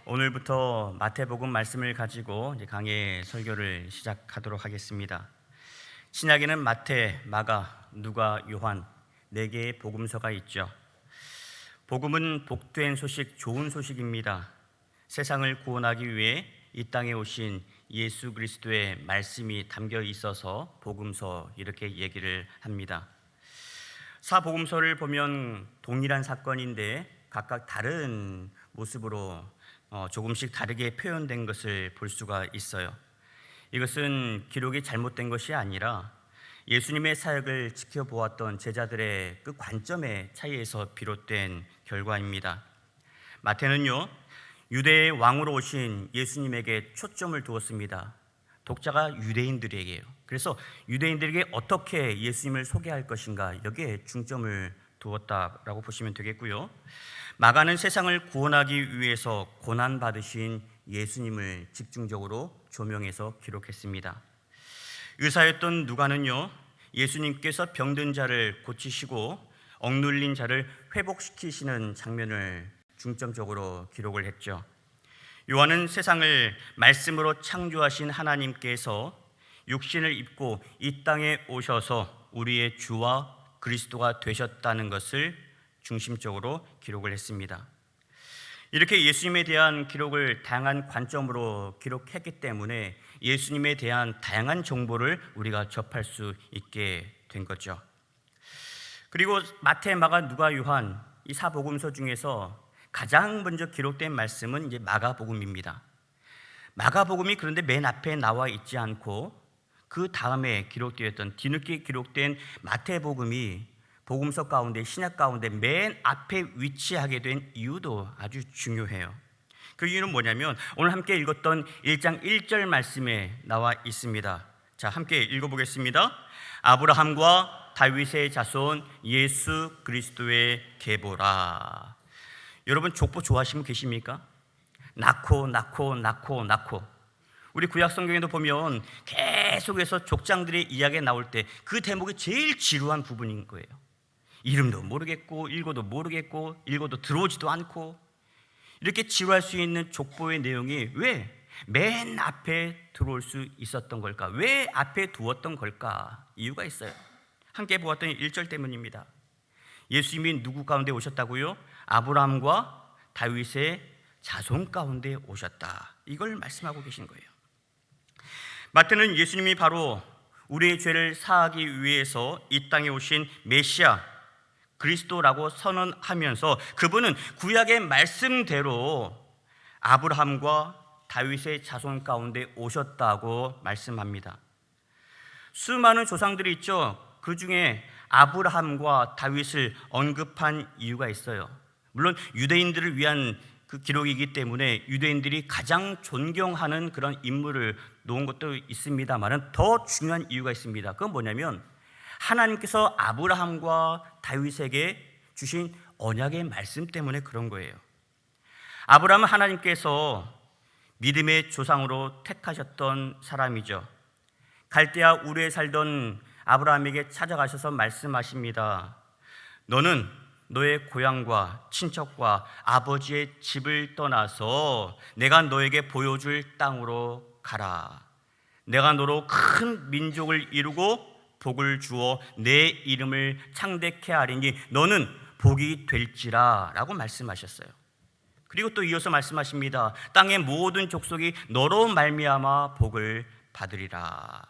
오늘부터 마태복음 말씀을 가지고 이제 강해 설교를 시작하도록 하겠습니다. 신약에는 마태, 마가, 누가, 요한 네 개의 복음서가 있죠. 복음은 복된 소식, 좋은 소식입니다. 세상을 구원하기 위해 이 땅에 오신 예수 그리스도의 말씀이 담겨 있어서 복음서 이렇게 얘기를 합니다. 사복음서를 보면 동일한 사건인데 각각 다른 모습으로 조금씩 다르게 표현된 것을 볼 수가 있어요. 이것은 기록이 잘못된 것이 아니라 예수님의 사역을 지켜보았던 제자들의 그 관점의 차이에서 비롯된 결과입니다. 마태는요, 유대의 왕으로 오신 예수님에게 초점을 두었습니다. 독자가 유대인들에게요. 그래서 유대인들에게 어떻게 예수님을 소개할 것인가, 여기에 중점을 두었다라고 보시면 되겠고요. 마가는 세상을 구원하기 위해서 고난받으신 예수님을 집중적으로 조명해서 기록했습니다. 의사였던 누가는요, 예수님께서 병든 자를 고치시고 억눌린 자를 회복시키시는 장면을 중점적으로 기록을 했죠. 요한은 세상을 말씀으로 창조하신 하나님께서 육신을 입고 이 땅에 오셔서 우리의 주와 그리스도가 되셨다는 것을 중심적으로 기록을 했습니다. 이렇게 예수님에 대한 기록을 다양한 관점으로 기록했기 때문에 예수님에 대한 다양한 정보를 우리가 접할 수 있게 된 거죠. 그리고 마태, 마가, 누가, 요한 이 사복음서 중에서 가장 먼저 기록된 말씀은 이제 마가복음입니다. 마가복음이 그런데 맨 앞에 나와 있지 않고 그 다음에 기록되었던 뒤늦게 기록된 마태복음이 복음서 가운데, 신약 가운데 맨 앞에 위치하게 된 이유도 아주 중요해요. 그 이유는 뭐냐면 오늘 함께 읽었던 1장 1절 말씀에 나와 있습니다. 자, 함께 읽어보겠습니다. 아브라함과 다윗의 자손 예수 그리스도의 계보라. 여러분 족보 좋아하시는 분 계십니까? 낳고 우리 구약 성경에도 보면 계속해서 족장들의 이야기가 나올 때 그 대목이 제일 지루한 부분인 거예요. 이름도 모르겠고 읽어도 모르겠고 읽어도 들어오지도 않고 이렇게 지루할 수 있는 족보의 내용이 왜 맨 앞에 들어올 수 있었던 걸까? 왜 앞에 두었던 걸까? 이유가 있어요. 함께 보았던 1절 때문입니다. 예수님이 누구 가운데 오셨다고요? 아브라함과 다윗의 자손 가운데 오셨다. 이걸 말씀하고 계신 거예요. 마태는 예수님이 바로 우리의 죄를 사하기 위해서 이 땅에 오신 메시아 그리스도라고 선언하면서 그분은 구약의 말씀대로 아브라함과 다윗의 자손 가운데 오셨다고 말씀합니다. 수많은 조상들이 있죠. 그 중에 아브라함과 다윗을 언급한 이유가 있어요. 물론 유대인들을 위한 그 기록이기 때문에 유대인들이 가장 존경하는 그런 인물을 놓은 것도 있습니다만 더 중요한 이유가 있습니다. 그건 뭐냐면 하나님께서 아브라함과 다윗에게 주신 언약의 말씀 때문에 그런 거예요. 아브라함은 하나님께서 믿음의 조상으로 택하셨던 사람이죠. 갈대아 우르에 살던 아브라함에게 찾아가셔서 말씀하십니다. 너는 너의 고향과 친척과 아버지의 집을 떠나서 내가 너에게 보여줄 땅으로 가라. 내가 너로 큰 민족을 이루고 복을 주어 내 이름을 창대케 하리니 너는 복이 될지라 라고 말씀하셨어요. 그리고 또 이어서 말씀하십니다. 땅의 모든 족속이 너로 말미암아 복을 받으리라.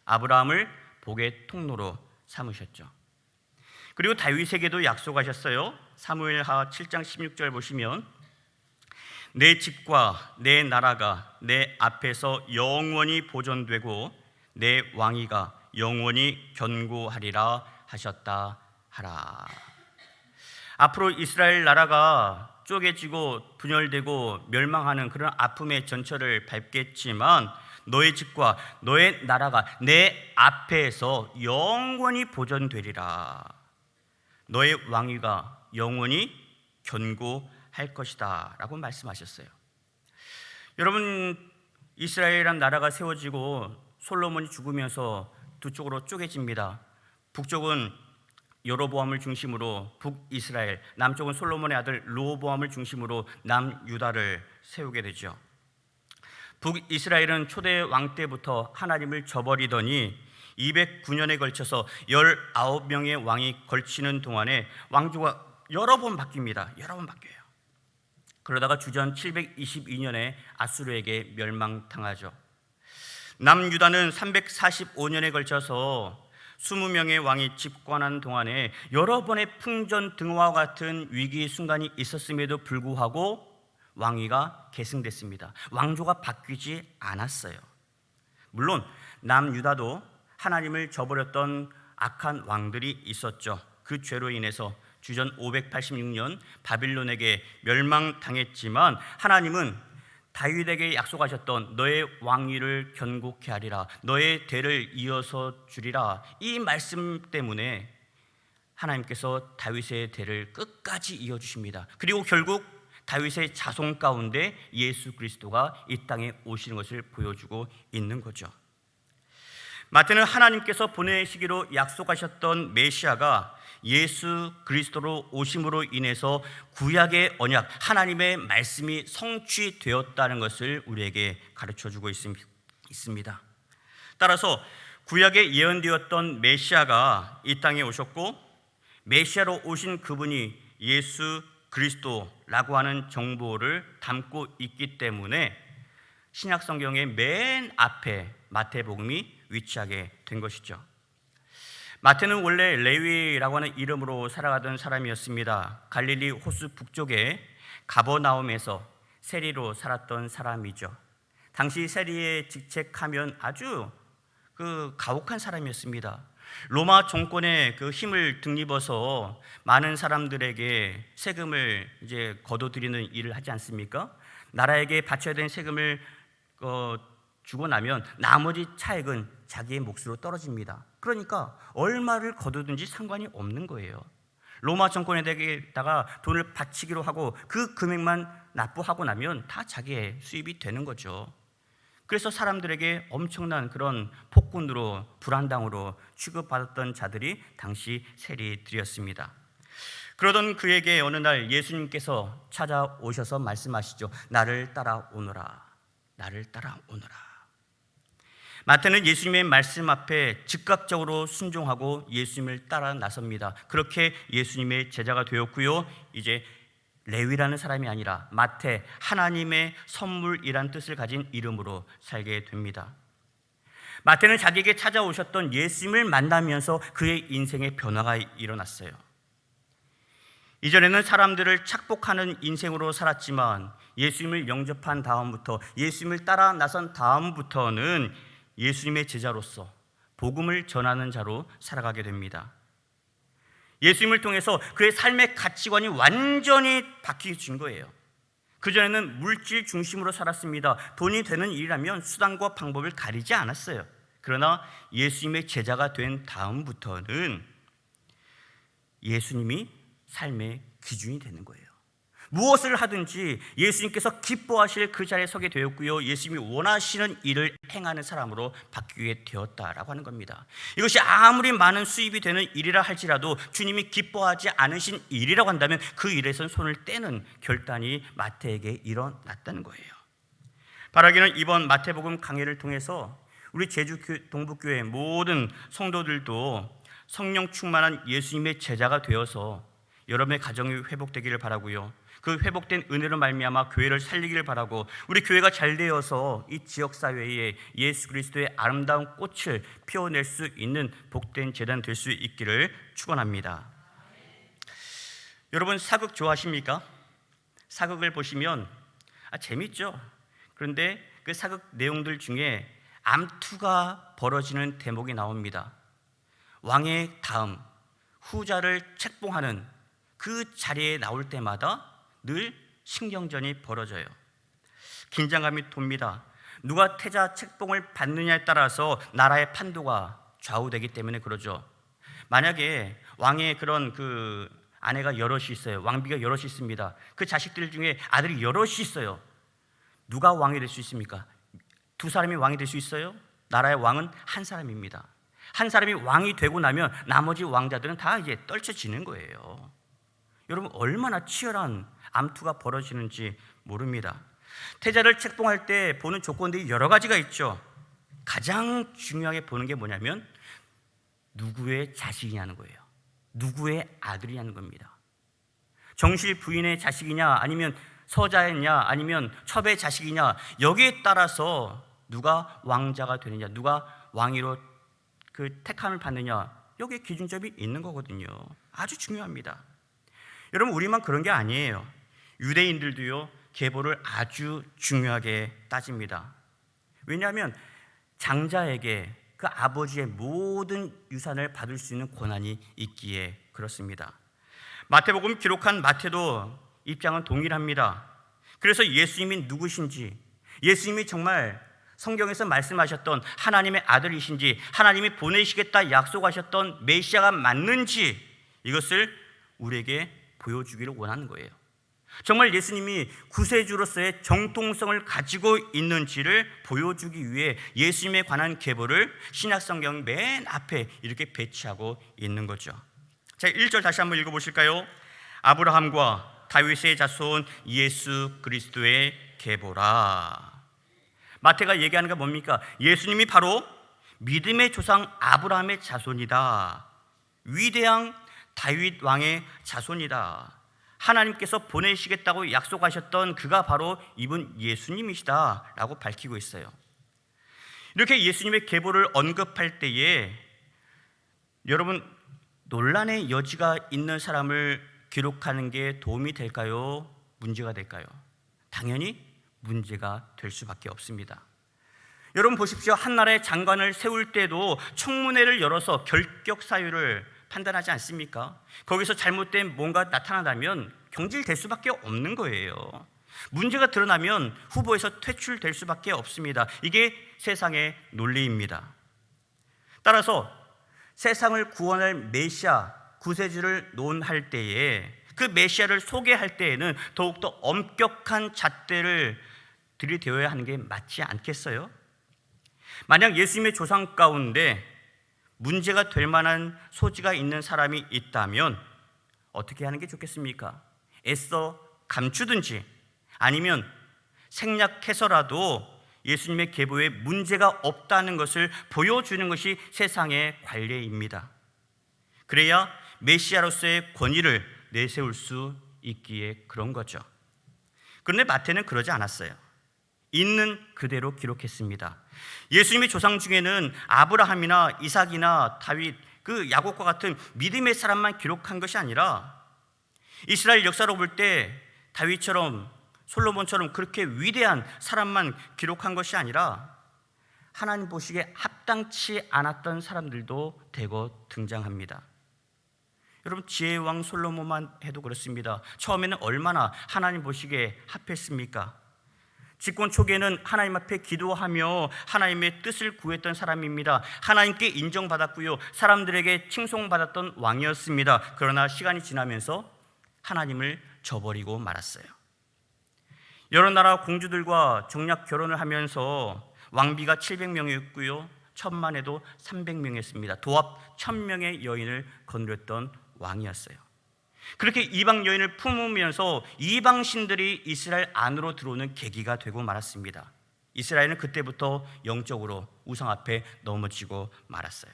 아브라함을 복의 통로로 삼으셨죠. 그리고 다윗에게도 약속하셨어요. 사무엘하 7장 16절 보시면 내 집과 내 나라가 내 앞에서 영원히 보존되고 내 왕위가 영원히 견고하리라 하셨다 하라. 앞으로 이스라엘 나라가 쪼개지고 분열되고 멸망하는 그런 아픔의 전철을 밟겠지만 너의 집과 너의 나라가 내 앞에서 영원히 보존되리라. 너의 왕위가 영원히 견고할 것이다 라고 말씀하셨어요. 여러분, 이스라엘이란 나라가 세워지고 솔로몬이 죽으면서 두 쪽으로 쪼개집니다. 북쪽은 여로보암을 중심으로 북이스라엘, 남쪽은 솔로몬의 아들 르호보암을 중심으로 남유다를 세우게 되죠. 북이스라엘은 초대 왕 때부터 하나님을 저버리더니 209년에 걸쳐서 19명의 왕이 걸치는 동안에 왕조가 여러 번 바뀝니다. 여러 번 바뀌어요. 그러다가 주전 722년에 아수르에게 멸망당하죠. 남유다는 345년에 걸쳐서 20명의 왕이 집권한 동안에 여러 번의 풍전등화와 같은 위기 순간이 있었음에도 불구하고 왕위가 계승됐습니다. 왕조가 바뀌지 않았어요. 물론 남유다도 하나님을 저버렸던 악한 왕들이 있었죠. 그 죄로 인해서 주전 586년 바빌론에게 멸망당했지만 하나님은 다윗에게 약속하셨던 너의 왕위를 견고케 하리라, 너의 대를 이어서 주리라, 이 말씀 때문에 하나님께서 다윗의 대를 끝까지 이어주십니다. 그리고 결국 다윗의 자손 가운데 예수 그리스도가 이 땅에 오시는 것을 보여주고 있는 거죠. 마태는 하나님께서 보내시기로 약속하셨던 메시아가 예수 그리스도로 오심으로 인해서 구약의 언약, 하나님의 말씀이 성취되었다는 것을 우리에게 가르쳐주고 있습니다. 따라서 구약에 예언되었던 메시아가 이 땅에 오셨고 메시아로 오신 그분이 예수 그리스도라고 하는 정보를 담고 있기 때문에 신약 성경의 맨 앞에 마태복음이 위치하게 된 것이죠. 마태는 원래 레위라고 하는 이름으로 살아가던 사람이었습니다. 갈릴리 호수 북쪽에 가버나움에서 세리로 살았던 사람이죠. 당시 세리에 직책하면 아주 가혹한 사람이었습니다. 로마 정권의 그 힘을 등입어서 많은 사람들에게 세금을 이제 거둬들이는 일을 하지 않습니까? 나라에게 바쳐야 되는 세금을 주고 나면 나머지 차액은 자기의 몫으로 떨어집니다. 그러니까 얼마를 거두든지 상관이 없는 거예요. 로마 정권에다가 돈을 바치기로 하고 그 금액만 납부하고 나면 다 자기의 수입이 되는 거죠. 그래서 사람들에게 엄청난 그런 폭군으로, 불안당으로 취급받았던 자들이 당시 세리들이었습니다. 그러던 그에게 어느 날 예수님께서 찾아오셔서 말씀하시죠. 나를 따라오너라, 나를 따라오너라. 마태는 예수님의 말씀 앞에 즉각적으로 순종하고 예수님을 따라 나섭니다. 그렇게 예수님의 제자가 되었고요. 이제 레위라는 사람이 아니라 마태, 하나님의 선물이란 뜻을 가진 이름으로 살게 됩니다. 마태는 자기에게 찾아오셨던 예수님을 만나면서 그의 인생의 변화가 일어났어요. 이전에는 사람들을 착복하는 인생으로 살았지만 예수님을 영접한 다음부터, 예수님을 따라 나선 다음부터는 예수님의 제자로서 복음을 전하는 자로 살아가게 됩니다. 예수님을 통해서 그의 삶의 가치관이 완전히 바뀌어진 거예요. 그전에는 물질 중심으로 살았습니다. 돈이 되는 일이라면 수단과 방법을 가리지 않았어요. 그러나 예수님의 제자가 된 다음부터는 예수님이 삶의 기준이 되는 거예요. 무엇을 하든지 예수님께서 기뻐하실 그 자리에 서게 되었고요. 예수님이 원하시는 일을 행하는 사람으로 바뀌게 되었다라고 하는 겁니다. 이것이 아무리 많은 수입이 되는 일이라 할지라도 주님이 기뻐하지 않으신 일이라고 한다면 그 일에선 손을 떼는 결단이 마태에게 일어났다는 거예요. 바라기는 이번 마태복음 강해를 통해서 우리 제주 동북교회 모든 성도들도 성령 충만한 예수님의 제자가 되어서 여러분의 가정이 회복되기를 바라고요. 그 회복된 은혜로 말미암아 교회를 살리기를 바라고 우리 교회가 잘 되어서 이 지역사회에 예수 그리스도의 아름다운 꽃을 피워낼 수 있는 복된 재단 될 수 있기를 축원합니다. 여러분 사극 좋아하십니까? 사극을 보시면 재밌죠. 그런데 그 사극 내용들 중에 암투가 벌어지는 대목이 나옵니다. 왕의 다음 후자를 책봉하는 그 자리에 나올 때마다 늘 신경전이 벌어져요. 긴장감이 돕니다. 누가 태자 책봉을 받느냐에 따라서 나라의 판도가 좌우되기 때문에 그러죠. 만약에 왕의 그런 아내가 여럿이 있어요. 왕비가 여럿이 있습니다. 그 자식들 중에 아들이 여럿이 있어요. 누가 왕이 될 수 있습니까? 두 사람이 왕이 될 수 있어요? 나라의 왕은 한 사람입니다. 한 사람이 왕이 되고 나면 나머지 왕자들은 다 이제 떨쳐지는 거예요. 여러분 얼마나 치열한 암투가 벌어지는지 모릅니다. 태자를 책봉할 때 보는 조건들이 여러 가지가 있죠. 가장 중요하게 보는 게 뭐냐면 누구의 자식이냐는 거예요. 누구의 아들이냐는 겁니다. 정실 부인의 자식이냐, 아니면 서자였냐, 아니면 첩의 자식이냐, 여기에 따라서 누가 왕자가 되느냐, 누가 왕위로 그 택함을 받느냐, 여기에 기준점이 있는 거거든요. 아주 중요합니다. 여러분, 우리만 그런 게 아니에요. 유대인들도요, 계보를 아주 중요하게 따집니다. 왜냐하면 장자에게 그 아버지의 모든 유산을 받을 수 있는 권한이 있기에 그렇습니다. 마태복음 기록한 마태도 입장은 동일합니다. 그래서 예수님이 누구신지, 예수님이 정말 성경에서 말씀하셨던 하나님의 아들이신지, 하나님이 보내시겠다 약속하셨던 메시아가 맞는지, 이것을 우리에게 보여주기를 원하는 거예요. 정말 예수님이 구세주로서의 정통성을 가지고 있는지를 보여주기 위해 예수님에 관한 계보를 신약성경 맨 앞에 이렇게 배치하고 있는 거죠. 자, 1절 다시 한번 읽어보실까요? 아브라함과 다윗의 자손 예수 그리스도의 계보라. 마태가 얘기하는 게 뭡니까? 예수님이 바로 믿음의 조상 아브라함의 자손이다. 위대한 다윗 왕의 자손이다. 하나님께서 보내시겠다고 약속하셨던 그가 바로 이분 예수님이시다 라고 밝히고 있어요. 이렇게 예수님의 계보를 언급할 때에 여러분, 논란의 여지가 있는 사람을 기록하는 게 도움이 될까요? 문제가 될까요? 당연히 문제가 될 수밖에 없습니다. 여러분 보십시오. 한나라의 장관을 세울 때도 청문회를 열어서 결격 사유를 판단하지 않습니까? 거기서 잘못된 뭔가 나타나다면 경질될 수밖에 없는 거예요. 문제가 드러나면 후보에서 퇴출될 수밖에 없습니다. 이게 세상의 논리입니다. 따라서 세상을 구원할 메시아, 구세주를 논할 때에 그 메시아를 소개할 때에는 더욱더 엄격한 잣대를 들이대어야 하는 게 맞지 않겠어요? 만약 예수님의 조상 가운데 문제가 될 만한 소지가 있는 사람이 있다면 어떻게 하는 게 좋겠습니까? 애써 감추든지 아니면 생략해서라도 예수님의 계보에 문제가 없다는 것을 보여주는 것이 세상의 관례입니다. 그래야 메시아로서의 권위를 내세울 수 있기에 그런 거죠. 그런데 마태는 그러지 않았어요. 있는 그대로 기록했습니다. 예수님의 조상 중에는 아브라함이나 이삭이나 다윗, 그 야곱과 같은 믿음의 사람만 기록한 것이 아니라 이스라엘 역사로 볼 때 다윗처럼 솔로몬처럼 그렇게 위대한 사람만 기록한 것이 아니라 하나님 보시기에 합당치 않았던 사람들도 대거 등장합니다. 여러분, 지혜의 왕 솔로몬만 해도 그렇습니다. 처음에는 얼마나 하나님 보시기에 합했습니까? 집권 초기에는 하나님 앞에 기도하며 하나님의 뜻을 구했던 사람입니다. 하나님께 인정받았고요, 사람들에게 칭송받았던 왕이었습니다. 그러나 시간이 지나면서 하나님을 저버리고 말았어요. 여러 나라 공주들과 정략 결혼을 하면서 왕비가 700명이었고요 천만에도 300명이었습니다. 도합 1000명의 여인을 거느렸던 왕이었어요. 그렇게 이방 여인을 품으면서 이방 신들이 이스라엘 안으로 들어오는 계기가 되고 말았습니다. 이스라엘은 그때부터 영적으로 우상 앞에 넘어지고 말았어요.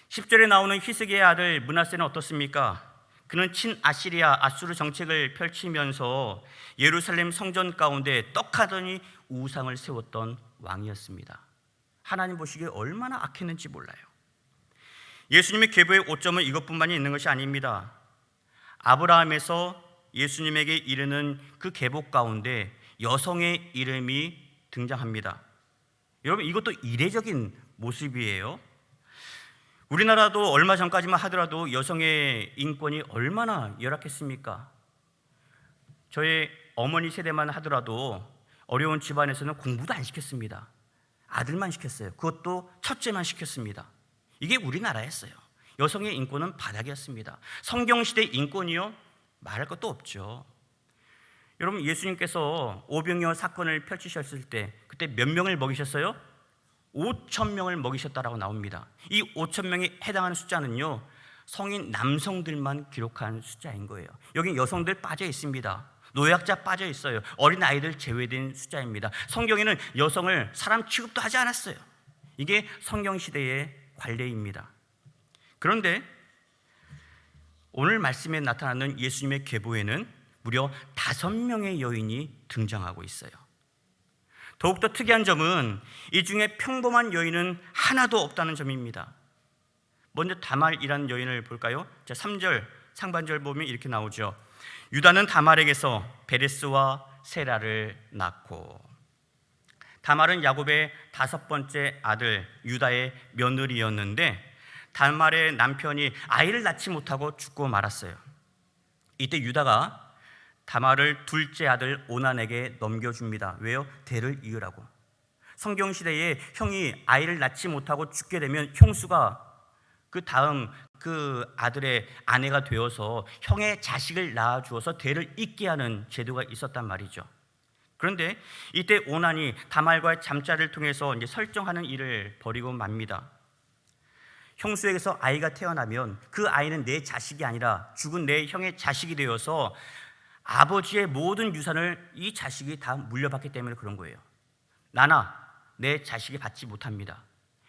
10절에 나오는 히스기야의 아들 므낫세는 어떻습니까? 그는 친아시리아 아수르 정책을 펼치면서 예루살렘 성전 가운데 떡하더니 우상을 세웠던 왕이었습니다. 하나님 보시기에 얼마나 악했는지 몰라요. 예수님의 계보의 오점은 이것뿐만이 있는 것이 아닙니다. 아브라함에서 예수님에게 이르는 그 계보 가운데 여성의 이름이 등장합니다. 여러분, 이것도 이례적인 모습이에요. 우리나라도 얼마 전까지만 하더라도 여성의 인권이 얼마나 열악했습니까? 저의 어머니 세대만 하더라도 어려운 집안에서는 공부도 안 시켰습니다. 아들만 시켰어요. 그것도 첫째만 시켰습니다. 이게 우리나라였어요. 여성의 인권은 바닥이었습니다. 성경시대 인권이요? 말할 것도 없죠. 여러분, 예수님께서 오병이어 사건을 펼치셨을 때 그때 몇 명을 먹이셨어요? 5,000명을 먹이셨다라고 나옵니다. 이 5,000명에 해당하는 숫자는요, 성인 남성들만 기록한 숫자인 거예요. 여기 여성들 빠져 있습니다. 노약자 빠져 있어요. 어린 아이들 제외된 숫자입니다. 성경에는 여성을 사람 취급도 하지 않았어요. 이게 성경 시대의 관례입니다. 그런데 오늘 말씀에 나타나는 예수님의 계보에는 무려 5명의 여인이 등장하고 있어요. 더욱더 특이한 점은 이 중에 평범한 여인은 하나도 없다는 점입니다. 먼저 다말이라는 여인을 볼까요? 3절 상반절 보면 이렇게 나오죠. 유다는 다말에게서 베레스와 세라를 낳고. 다말은 야곱의 5번째 아들 유다의 며느리였는데 다말의 남편이 아이를 낳지 못하고 죽고 말았어요. 이때 유다가 다말을 둘째 아들 오난에게 넘겨줍니다. 왜요? 대를 이으라고. 성경 시대에 형이 아이를 낳지 못하고 죽게 되면 형수가 그 다음 그 아들의 아내가 되어서 형의 자식을 낳아주어서 대를 잇게 하는 제도가 있었단 말이죠. 그런데 이때 오난이 다말과의 잠자를 통해서 이제 설정하는 일을 벌이고 맙니다. 형수에게서 아이가 태어나면 그 아이는 내 자식이 아니라 죽은 내 형의 자식이 되어서 아버지의 모든 유산을 이 자식이 다 물려받기 때문에 그런 거예요. 나나 내 자식이 받지 못합니다.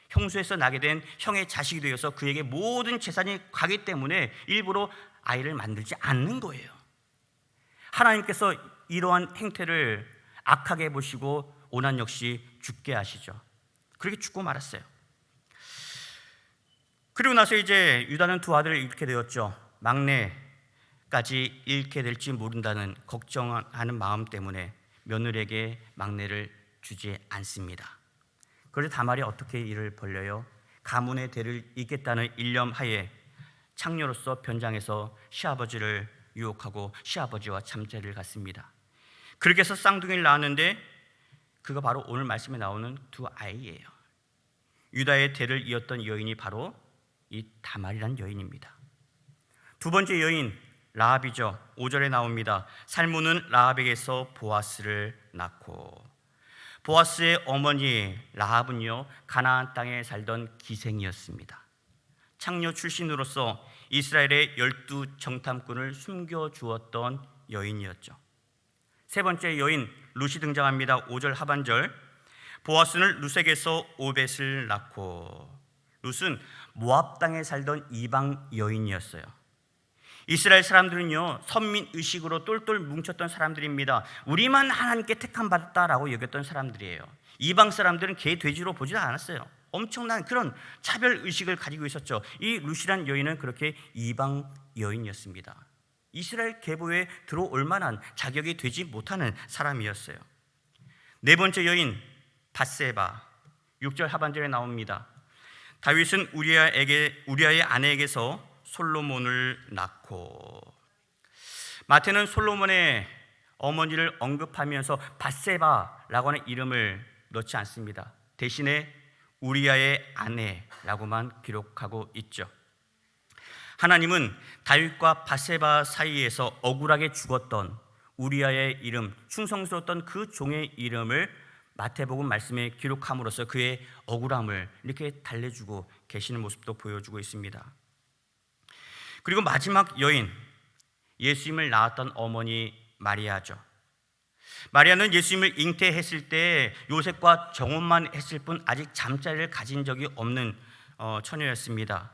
형수에서 나게 된 형의 자식이 되어서 그에게 모든 재산이 가기 때문에 일부러 아이를 만들지 않는 거예요. 하나님께서 이러한 행태를 악하게 보시고 오난 역시 죽게 하시죠. 그렇게 죽고 말았어요. 그리고 나서 이제 유다는 두 아들을 잃게 되었죠. 막내까지 잃게 될지 모른다는 걱정하는 마음 때문에 며느리에게 막내를 주지 않습니다. 그래서 다말이 어떻게 일을 벌려요? 가문의 대를 잇겠다는 일념하에 창녀로서 변장해서 시아버지를 유혹하고 시아버지와 잠자리를 갖습니다. 그렇게 해서 쌍둥이를 낳았는데 그가 바로 오늘 말씀에 나오는 두 아이예요. 유다의 대를 이었던 여인이 바로 이 다말이라는 여인입니다. 두 번째 여인 라합이죠. 5절에 나옵니다. 살몬은 라합에게서 보아스를 낳고. 보아스의 어머니 라합은요 가나안 땅에 살던 기생이었습니다. 창녀 출신으로서 이스라엘의 12 정탐꾼을 숨겨주었던 여인이었죠. 세 번째 여인 룻이 등장합니다. 5절 하반절. 보아스는 룻에게서 오벳을 낳고. 룻은 모압 땅에 살던 이방 여인이었어요. 이스라엘 사람들은요 선민의식으로 똘똘 뭉쳤던 사람들입니다. 우리만 하나님께 택함 받았다라고 여겼던 사람들이에요. 이방 사람들은 개, 돼지로 보지도 않았어요. 엄청난 그런 차별의식을 가지고 있었죠. 이 룻이란 여인은 그렇게 이방 여인이었습니다. 이스라엘 계보에 들어올 만한 자격이 되지 못하는 사람이었어요. 네 번째 여인 밧세바 6절 하반절에 나옵니다. 다윗은 우리아의 아내에게서 솔로몬을 낳고. 마태는 솔로몬의 어머니를 언급하면서 밧세바라고 하는 이름을 넣지 않습니다. 대신에 우리아의 아내라고만 기록하고 있죠. 하나님은 다윗과 밧세바 사이에서 억울하게 죽었던 우리아의 이름, 충성스러웠던 그 종의 이름을 마태복음 말씀에 기록함으로써 그의 억울함을 이렇게 달래주고 계시는 모습도 보여주고 있습니다. 그리고 마지막 여인, 예수님을 낳았던 어머니 마리아죠. 마리아는 예수님을 잉태했을 때 요셉과 정혼만 했을 뿐 아직 잠자리를 가진 적이 없는 처녀였습니다.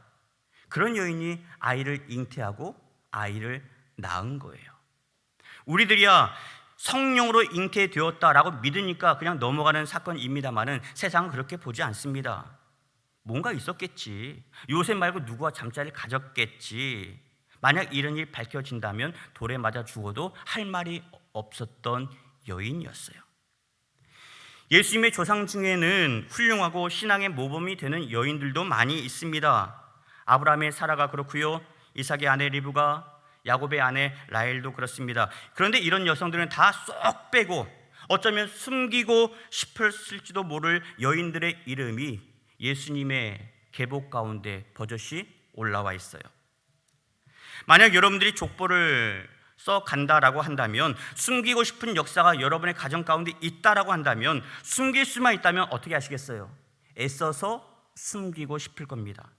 그런 여인이 아이를 잉태하고 아이를 낳은 거예요. 우리들이야 성령으로 잉태되었다라고 믿으니까 그냥 넘어가는 사건입니다만은 세상은 그렇게 보지 않습니다. 뭔가 있었겠지. 요셉 말고 누구와 잠자리를 가졌겠지. 만약 이런 일이 밝혀진다면 돌에 맞아 죽어도 할 말이 없었던 여인이었어요. 예수님의 조상 중에는 훌륭하고 신앙의 모범이 되는 여인들도 많이 있습니다. 아브라함의 사라가 그렇고요, 이삭의 아내 리브가, 야곱의 아내 라헬도 그렇습니다. 그런데 이런 여성들은 다 쏙 빼고 어쩌면 숨기고 싶었을지도 모를 여인들의 이름이 예수님의 계보 가운데 버젓이 올라와 있어요. 만약 여러분들이 족보를 써간다라고 한다면, 숨기고 싶은 역사가 여러분의 가정 가운데 있다라고 한다면, 숨길 수만 있다면 어떻게 하시겠어요? 애써서 숨기고 싶을 겁니다.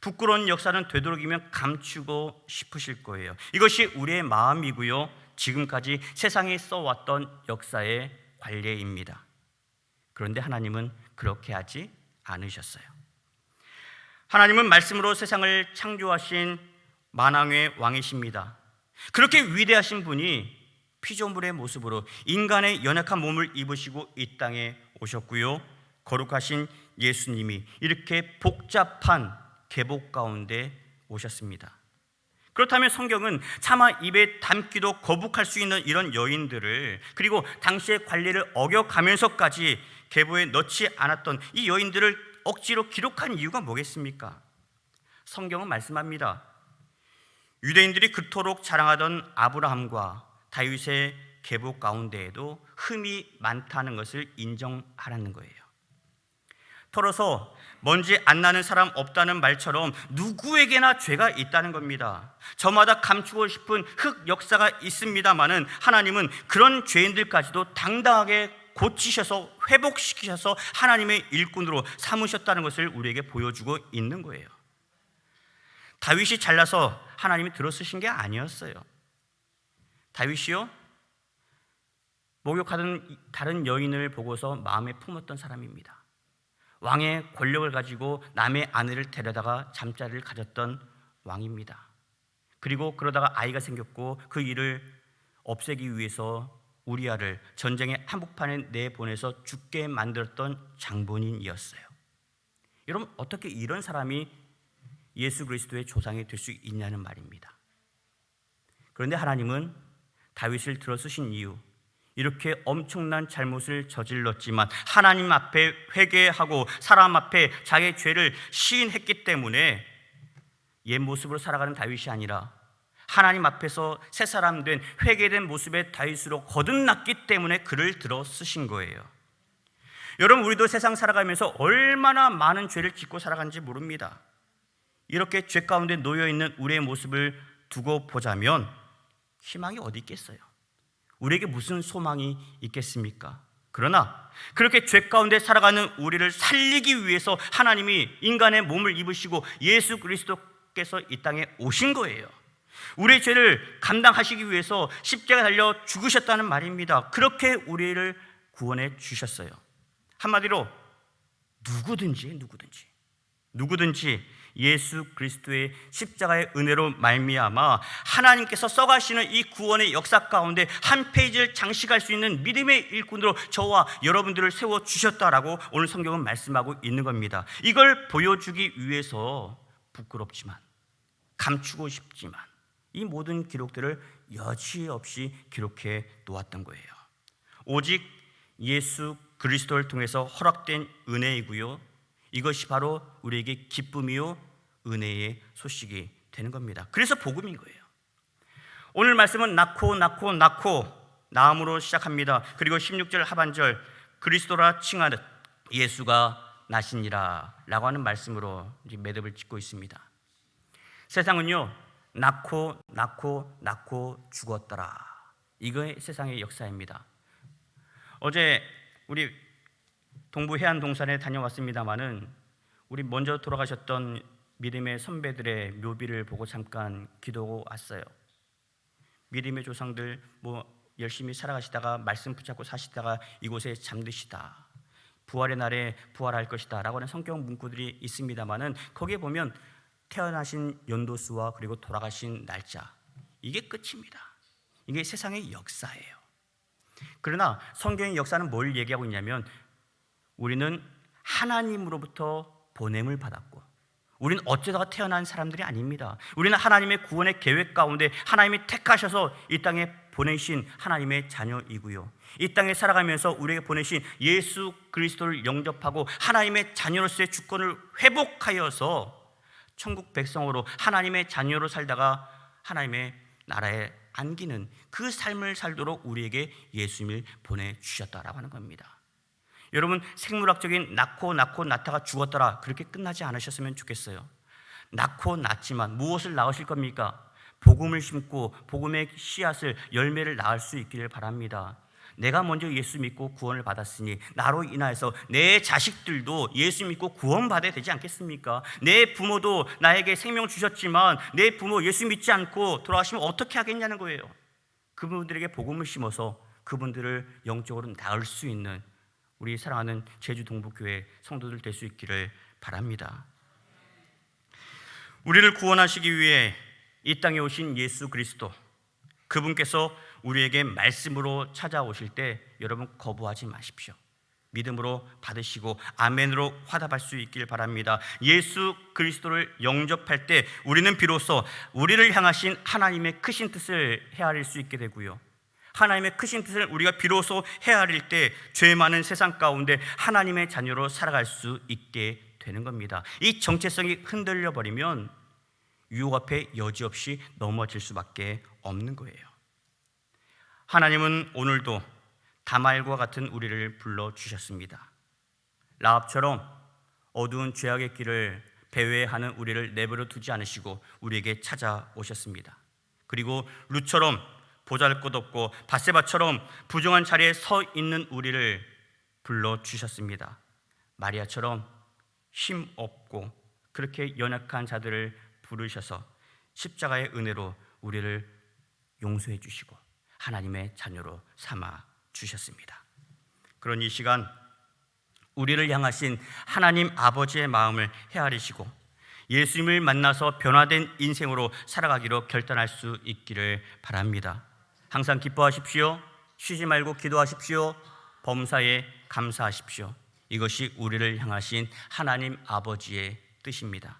부끄러운 역사는 되도록이면 감추고 싶으실 거예요. 이것이 우리의 마음이고요, 지금까지 세상에 써왔던 역사의 관례입니다. 그런데 하나님은 그렇게 하지 않으셨어요. 하나님은 말씀으로 세상을 창조하신 만왕의 왕이십니다. 그렇게 위대하신 분이 피조물의 모습으로 인간의 연약한 몸을 입으시고 이 땅에 오셨고요, 거룩하신 예수님이 이렇게 복잡한 계복 가운데 오셨습니다. 그렇다면 성경은 차마 입에 담기도 거북할 수 있는 이런 여인들을, 그리고 당시의 관례를 어겨가면서까지 계보에 넣지 않았던 이 여인들을 억지로 기록한 이유가 뭐겠습니까? 성경은 말씀합니다. 유대인들이 그토록 자랑하던 아브라함과 다윗의 계보 가운데에도 흠이 많다는 것을 인정하라는 거예요. 털어서 먼지 안 나는 사람 없다는 말처럼 누구에게나 죄가 있다는 겁니다. 저마다 감추고 싶은 흑 역사가 있습니다마는 하나님은 그런 죄인들까지도 당당하게 고치셔서 회복시키셔서 하나님의 일꾼으로 삼으셨다는 것을 우리에게 보여주고 있는 거예요. 다윗이 잘나서 하나님이 들어쓰신 게 아니었어요. 다윗이요, 목욕하던 다른 여인을 보고서 마음에 품었던 사람입니다. 왕의 권력을 가지고 남의 아내를 데려다가 잠자리를 가졌던 왕입니다. 그리고 그러다가 아이가 생겼고 그 일을 없애기 위해서 우리아를 전쟁의 한복판에 내보내서 죽게 만들었던 장본인이었어요. 여러분, 어떻게 이런 사람이 예수 그리스도의 조상이 될 수 있냐는 말입니다. 그런데 하나님은 다윗을 들어쓰신 이유, 이렇게 엄청난 잘못을 저질렀지만 하나님 앞에 회개하고 사람 앞에 자기의 죄를 시인했기 때문에 옛 모습으로 살아가는 다윗이 아니라 하나님 앞에서 새 사람 된 회개된 모습의 다윗으로 거듭났기 때문에 그를 들어 쓰신 거예요. 여러분, 우리도 세상 살아가면서 얼마나 많은 죄를 짓고 살아가는지 모릅니다. 이렇게 죄 가운데 놓여있는 우리의 모습을 두고 보자면 희망이 어디 있겠어요? 우리에게 무슨 소망이 있겠습니까? 그러나 그렇게 죄 가운데 살아가는 우리를 살리기 위해서 하나님이 인간의 몸을 입으시고 예수 그리스도께서 이 땅에 오신 거예요. 우리의 죄를 감당하시기 위해서 십자가에 달려 죽으셨다는 말입니다. 그렇게 우리를 구원해 주셨어요. 한마디로 누구든지 예수 그리스도의 십자가의 은혜로 말미암아 하나님께서 써가시는 이 구원의 역사 가운데 한 페이지를 장식할 수 있는 믿음의 일꾼으로 저와 여러분들을 세워주셨다라고 오늘 성경은 말씀하고 있는 겁니다. 이걸 보여주기 위해서 부끄럽지만 감추고 싶지만 이 모든 기록들을 여지없이 기록해 놓았던 거예요. 오직 예수 그리스도를 통해서 허락된 은혜이고요, 이것이 바로 우리에게 기쁨이요 은혜의 소식이 되는 겁니다. 그래서 복음인 거예요. 오늘 말씀은 낳고 낳음으로 시작합니다. 그리고 16절 하반절 그리스도라 칭하듯 예수가 나시니라 라고 하는 말씀으로 이제 매듭을 짓고 있습니다. 세상은요, 낳고 죽었더라, 이거의 세상의 역사입니다. 어제 우리 동부 해안 동산에 다녀왔습니다마는 우리 먼저 돌아가셨던 믿음의 선배들의 묘비를 보고 잠깐 기도하고 왔어요. 믿음의 조상들 열심히 살아가시다가 말씀 붙잡고 사시다가 이곳에 잠드시다, 부활의 날에 부활할 것이다 라고 하는 성경 문구들이 있습니다마는 거기에 보면 태어나신 연도수와 그리고 돌아가신 날짜, 이게 끝입니다. 이게 세상의 역사예요. 그러나 성경의 역사는 뭘 얘기하고 있냐면 우리는 하나님으로부터 보냄을 받았고 우리는 어쩌다가 태어난 사람들이 아닙니다. 우리는 하나님의 구원의 계획 가운데 하나님이 택하셔서 이 땅에 보내신 하나님의 자녀이고요, 이 땅에 살아가면서 우리에게 보내신 예수 그리스도를 영접하고 하나님의 자녀로서의 주권을 회복하여서 천국 백성으로 하나님의 자녀로 살다가 하나님의 나라에 안기는 그 삶을 살도록 우리에게 예수님을 보내주셨다라고 하는 겁니다. 여러분, 생물학적인 낳고 낳다가 죽었더라 그렇게 끝나지 않으셨으면 좋겠어요. 낳고 낳지만 무엇을 낳으실 겁니까? 복음을 심고 복음의 씨앗을 열매를 낳을 수 있기를 바랍니다. 내가 먼저 예수 믿고 구원을 받았으니 나로 인하여서 내 자식들도 예수 믿고 구원받아야 되지 않겠습니까? 내 부모도 나에게 생명 주셨지만 내 부모 예수 믿지 않고 돌아가시면 어떻게 하겠냐는 거예요. 그분들에게 복음을 심어서 그분들을 영적으로 낳을 수 있는 우리 사랑하는 제주 동북교회 성도들 될 수 있기를 바랍니다. 우리를 구원하시기 위해 이 땅에 오신 예수 그리스도, 그분께서 우리에게 말씀으로 찾아오실 때 여러분 거부하지 마십시오. 믿음으로 받으시고 아멘으로 화답할 수 있길 바랍니다. 예수 그리스도를 영접할 때 우리는 비로소 우리를 향하신 하나님의 크신 뜻을 헤아릴 수 있게 되고요, 하나님의 크신 뜻을 우리가 비로소 헤아릴 때 죄 많은 세상 가운데 하나님의 자녀로 살아갈 수 있게 되는 겁니다. 이 정체성이 흔들려 버리면 유혹 앞에 여지없이 넘어질 수밖에 없는 거예요. 하나님은 오늘도 다말과 같은 우리를 불러주셨습니다. 라합처럼 어두운 죄악의 길을 배회하는 우리를 내버려 두지 않으시고 우리에게 찾아오셨습니다. 그리고 룻처럼 보잘것없고 밧세바처럼 부정한 자리에 서 있는 우리를 불러주셨습니다. 마리아처럼 힘없고 그렇게 연약한 자들을 부르셔서 십자가의 은혜로 우리를 용서해 주시고 하나님의 자녀로 삼아 주셨습니다. 그런 이 시간 우리를 향하신 하나님 아버지의 마음을 헤아리시고 예수님을 만나서 변화된 인생으로 살아가기로 결단할 수 있기를 바랍니다. 항상 기뻐하십시오. 쉬지 말고 기도하십시오. 범사에 감사하십시오. 이것이 우리를 향하신 하나님 아버지의 뜻입니다.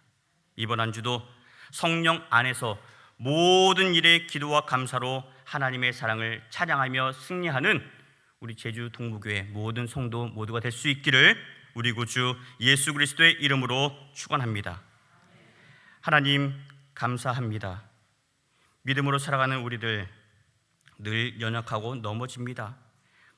이번 한 주도 성령 안에서 모든 일에 기도와 감사로 하나님의 사랑을 찬양하며 승리하는 우리 제주 동부교회 모든 성도 모두가 될 수 있기를 우리 구주 예수 그리스도의 이름으로 축원합니다. 하나님 감사합니다. 믿음으로 살아가는 우리들 늘 연약하고 넘어집니다.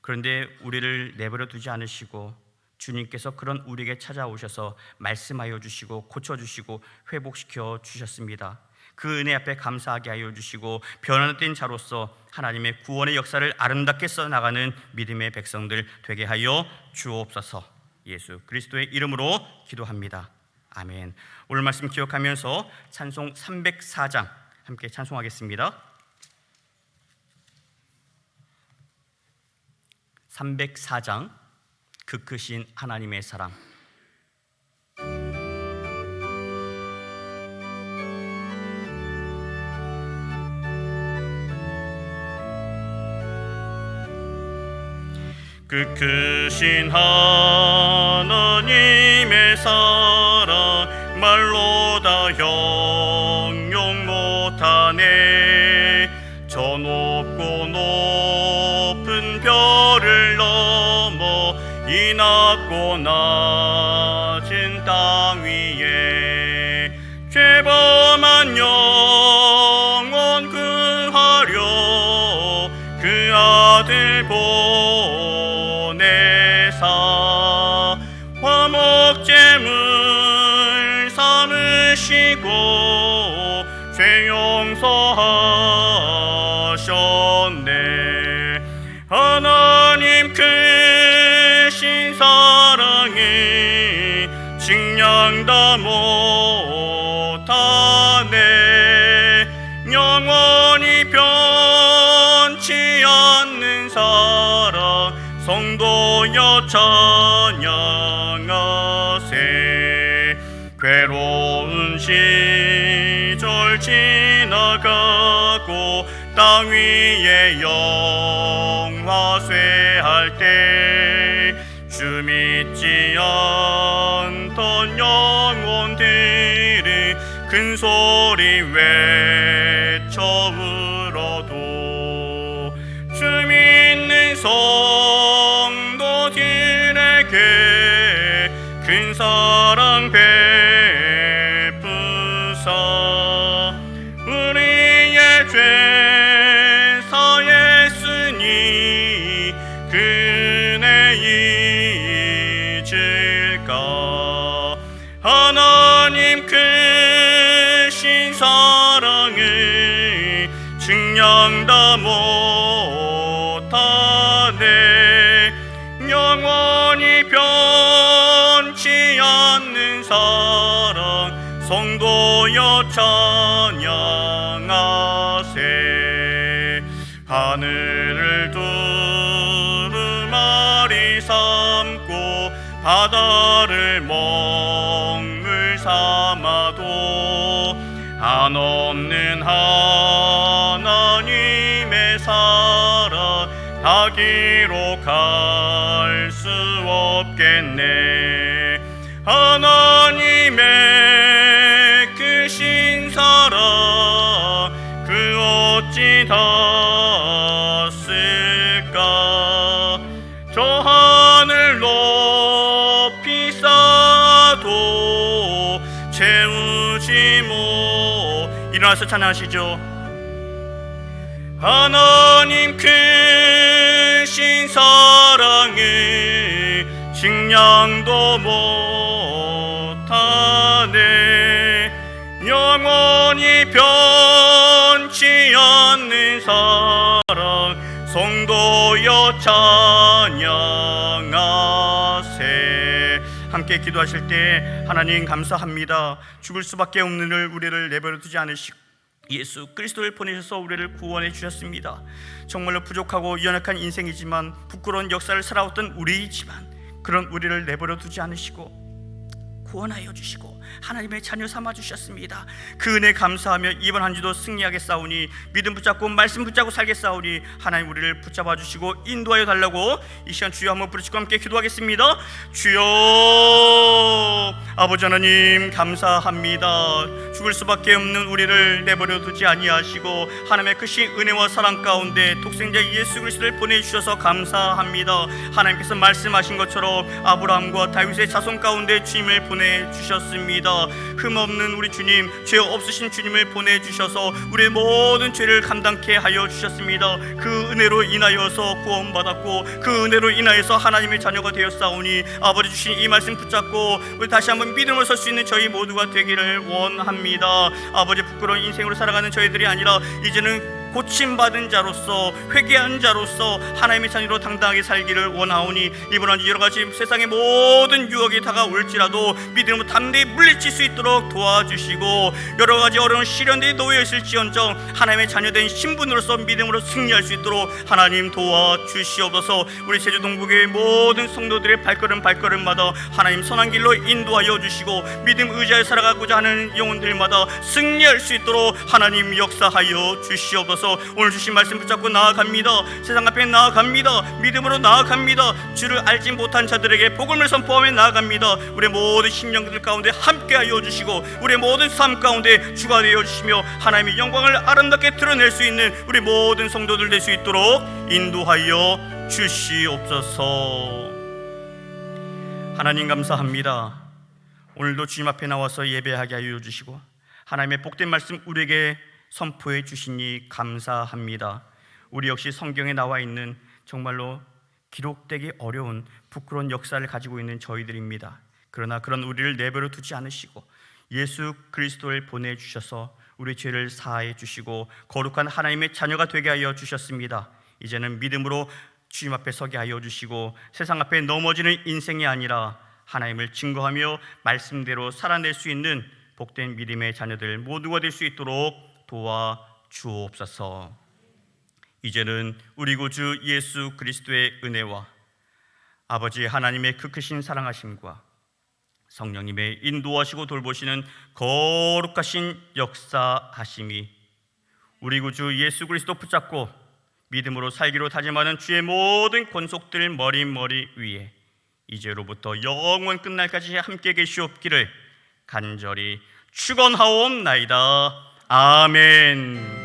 그런데 우리를 내버려 두지 않으시고 주님께서 그런 우리에게 찾아오셔서 말씀하여 주시고 고쳐주시고 회복시켜 주셨습니다. 그 은혜 앞에 감사하게 하여 주시고 변화된 자로서 하나님의 구원의 역사를 아름답게 써나가는 믿음의 백성들 되게 하여 주옵소서. 예수 그리스도의 이름으로 기도합니다. 아멘. 오늘 말씀 기억하면서 찬송 304장 함께 찬송하겠습니다. 304장 그 크신 하나님의 사랑. 그 크신 하나님의 사랑 말로 다 형용 못하네. 저 높고 높은 별을 넘어 이 낮고 낮은 땅 위에 죄범한 영혼 구하려 그 아들 보내사 화목제물 삼으시고 죄 용서하셨네. 하나님 크신 사랑이 증량 다 못하네. 영원히 변치 않는 사랑 성도여 찬양하세. 괴로운 시절 지나가고 땅 위에 영화쇠할 때 주 믿지 않던 영혼들이 큰 소리 외쳐 울어도 주 믿는 성도들에게 큰 사랑 베푸사 우리의 죄 사했으니 그네 잊을까. 하나님 크신 사랑을 증량 다 못하네. 영원히 변치 않는 사랑 성도여 찬양하세. 하나님 하늘을 두루마리 삼고 바다를 먹물 삼아도 한없는 하나님의 사랑 다 기록할 수 없겠네. 하나님의 크신 사랑 그 어찌 닿았을까. 저 하늘 높이 쌓아도 채우지 못. 일어나서 찬양하시죠. 하나님 크신 사랑을 증량도 못하네. 영원히 변치 않는 사랑 성도여 찬양하세. 함께 기도하실 때 하나님 감사합니다. 죽을 수밖에 없는 우리를 내버려 두지 않으시고 예수 그리스도를 보내셔서 우리를 구원해 주셨습니다. 정말로 부족하고 연약한 인생이지만 부끄러운 역사를 살아왔던 우리이지만 그런 우리를 내버려 두지 않으시고 구원하여 주시고 하나님의 자녀 삼아 주셨습니다. 그 은혜 감사하며 이번 한 주도 승리하게 싸우니 믿음 붙잡고 말씀 붙잡고 살게 싸우니 하나님 우리를 붙잡아 주시고 인도하여 달라고 이 시간 주여 한번 부르시고 함께 기도하겠습니다. 주여 아버지 하나님 감사합니다. 죽을 수밖에 없는 우리를 내버려 두지 아니하시고 하나님의 크신 은혜와 사랑 가운데 독생자 예수 그리스도를 보내주셔서 감사합니다. 하나님께서 말씀하신 것처럼 아브라함과 다윗의 자손 가운데 주님을 보내주셨습니다. 흠없는 우리 주님, 죄 없으신 주님을 보내주셔서 우리의 모든 죄를 감당케 하여 주셨습니다. 그 은혜로 인하여서 구원받았고 그 은혜로 인하여서 하나님의 자녀가 되었사오니 아버지 주신 이 말씀 붙잡고 우리 다시 한번 믿음으로 설 수 있는 저희 모두가 되기를 원합니다. 아버지 부끄러운 인생으로 살아가는 저희들이 아니라 이제는 고침받은 자로서 회개한 자로서 하나님의 자녀로 당당하게 살기를 원하오니 이번 한 주 여러가지 세상의 모든 유혹이 다가올지라도 믿음으로 담대히 물리칠 수 있도록 도와주시고 여러가지 어려운 시련들이 놓여있을지언정 하나님의 자녀된 신분으로서 믿음으로 승리할 수 있도록 하나님 도와주시옵소서. 우리 제주 동북의 모든 성도들의 발걸음마다 하나님 선한 길로 인도하여 주시고 믿음 의지하여 살아가고자 하는 영혼들마다 승리할 수 있도록 하나님 역사하여 주시옵소서. 오늘 주신 말씀 붙잡고 나아갑니다. 세상 앞에 나아갑니다. 믿음으로 나아갑니다. 주를 알지 못한 자들에게 복음을 선포하며 나아갑니다. 우리의 모든 심령들 가운데 함께하여 주시고 우리의 모든 삶 가운데 주가 되어 주시며 하나님의 영광을 아름답게 드러낼 수 있는 우리 모든 성도들 될 수 있도록 인도하여 주시옵소서. 하나님 감사합니다. 오늘도 주님 앞에 나와서 예배하게 하여 주시고 하나님의 복된 말씀 우리에게 선포해 주시니 감사합니다. 우리 역시 성경에 나와 있는 정말로 기록되기 어려운 부끄러운 역사를 가지고 있는 저희들입니다. 그러나 그런 우리를 내버려 두지 않으시고 예수 그리스도를 보내주셔서 우리 죄를 사하여 주시고 거룩한 하나님의 자녀가 되게 하여 주셨습니다. 이제는 믿음으로 주님 앞에 서게 하여 주시고 세상 앞에 넘어지는 인생이 아니라 하나님을 증거하며 말씀대로 살아낼 수 있는 복된 믿음의 자녀들 모두가 될 수 있도록 도와주옵소서. 이제는 우리 구주 예수 그리스도의 은혜와 아버지 하나님의 그 크신 사랑하심과 성령님의 인도하시고 돌보시는 거룩하신 역사하심이 우리 구주 예수 그리스도 붙잡고 믿음으로 살기로 다짐하는 주의 모든 권속들 머리 위에 이제로부터 영원 끝날까지 함께 계시옵기를 간절히 축원하옵나이다. 아멘.